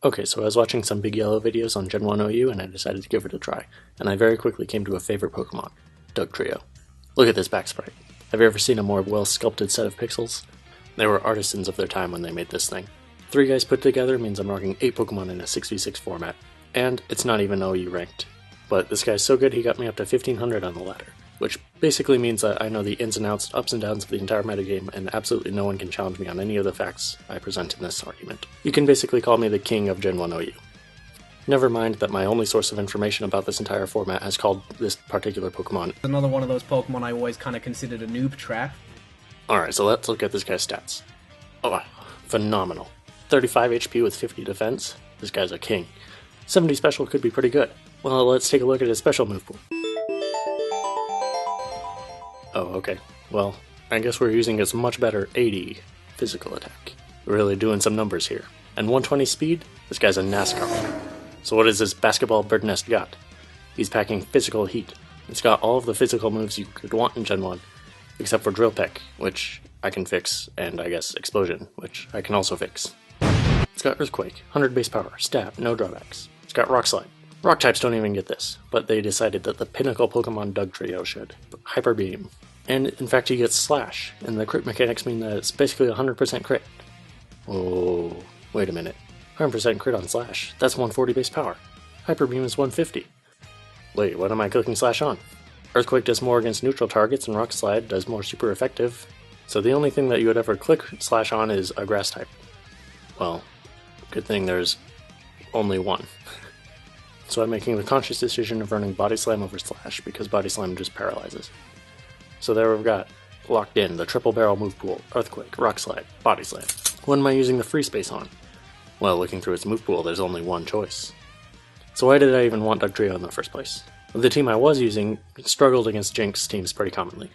Okay, so I was watching some Big Yellow videos on Gen 1 OU and I decided to give it a try, and I very quickly came to a favorite Pokemon, Dugtrio. Look at this back sprite. Have you ever seen a more well-sculpted set of pixels? They were artisans of their time when they made this thing. 3 guys put together means I'm rocking 8 Pokemon in a 6v6 format, and it's not even OU ranked. But this guy's so good he got me up to 1500 on the ladder, which basically means that I know the ins and outs, ups and downs of the entire metagame, and absolutely no one can challenge me on any of the facts I present in this argument. You can basically call me the king of Gen 1 OU. Never mind that my only source of information about this entire format has called this particular Pokemon. Another one of those Pokemon I always kind of considered a noob trap. Alright, so let's look at this guy's stats. Oh, phenomenal. 35 HP with 50 defense. This guy's a king. 70 special could be pretty good. Well, let's take a look at his special move pool. Oh, okay. Well, I guess we're using his much better 80 physical attack. We're really doing some numbers here. And 120 speed? This guy's a NASCAR. So what has this basketball bird nest got? He's packing physical heat. It's got all of the physical moves you could want in Gen 1, except for Drill Peck, which I can fix, and I guess Explosion, which I can also fix. It's got Earthquake, 100 base power, stab, no drawbacks. It's got Rock Slide. Rock types don't even get this, but they decided that the pinnacle Pokemon Dugtrio should. Hyper Beam. And in fact he gets Slash, and the crit mechanics mean that it's basically 100% crit. Oh, wait a minute. 100% crit on Slash, that's 140 base power. Hyper Beam is 150. Wait, what am I clicking Slash on? Earthquake does more against neutral targets, and Rock Slide does more super effective. So the only thing that you would ever click Slash on is a grass type. Well, good thing there's only one. So I'm making the conscious decision of running Body Slam over Slash, because Body Slam just paralyzes. So there we've got, locked in, the triple barrel move pool, Earthquake, Rock Slide, Body Slam. What am I using the free space on? Well, looking through its move pool, there's only one choice. So why did I even want Dugtrio in the first place? The team I was using struggled against Jinx teams pretty commonly.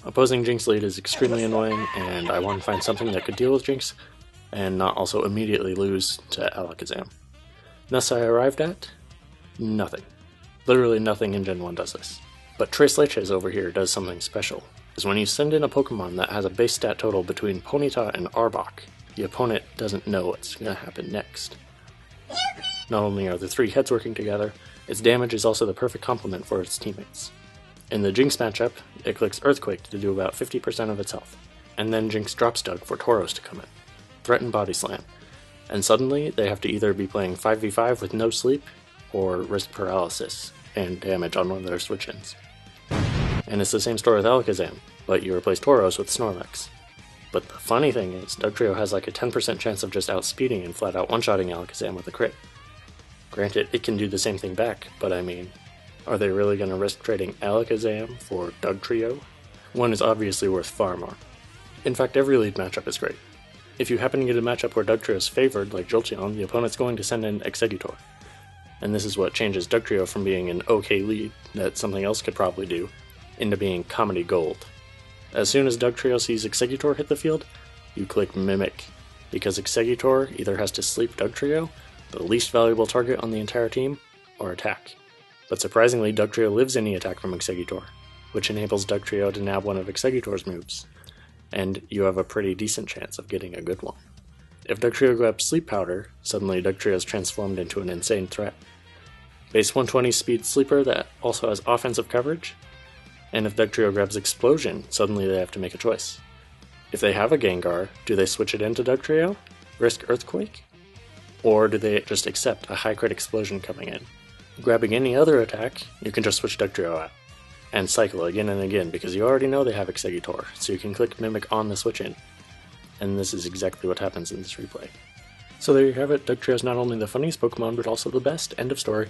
Opposing Jinx lead is extremely annoying, and I wanted to find something that could deal with Jinx, and not also immediately lose to Alakazam. Thus I arrived at nothing. Literally nothing in Gen 1 does this. But Tres Leches over here does something special, is when you send in a Pokemon that has a base stat total between Ponyta and Arbok, the opponent doesn't know what's going to happen next. Not only are the 3 heads working together, its damage is also the perfect complement for its teammates. In the Jinx matchup, it clicks Earthquake to do about 50% of its health, and then Jinx drops Doug for Tauros to come in, threaten Body Slam, and suddenly they have to either be playing 5v5 with no sleep, or risk paralysis and damage on one of their switch-ins. And it's the same story with Alakazam, but you replace Tauros with Snorlax. But the funny thing is, Dugtrio has like a 10% chance of just outspeeding and flat out one-shotting Alakazam with a crit. Granted, it can do the same thing back, but I mean, are they really going to risk trading Alakazam for Dugtrio? One is obviously worth far more. In fact, every lead matchup is great. If you happen to get a matchup where Dugtrio is favored, like Jolteon, the opponent's going to send in Exeggutor. And this is what changes Dugtrio from being an okay lead that something else could probably do, into being comedy gold. As soon as Dugtrio sees Exeggutor hit the field, you click Mimic, because Exeggutor either has to sleep Dugtrio, the least valuable target on the entire team, or attack. But surprisingly, Dugtrio lives any attack from Exeggutor, which enables Dugtrio to nab one of Exeggutor's moves, and you have a pretty decent chance of getting a good one. If Dugtrio grabs Sleep Powder, suddenly Dugtrio is transformed into an insane threat. Base 120 speed sleeper that also has offensive coverage, and if Dugtrio grabs Explosion, suddenly they have to make a choice. If they have a Gengar, do they switch it into Dugtrio, risk Earthquake, or do they just accept a high crit Explosion coming in? Grabbing any other attack, you can just switch Dugtrio out, and cycle again and again because you already know they have Exeggutor, so you can click Mimic on the switch in. And this is exactly what happens in this replay. So there you have it, Dugtrio is not only the funniest Pokemon, but also the best. End of story.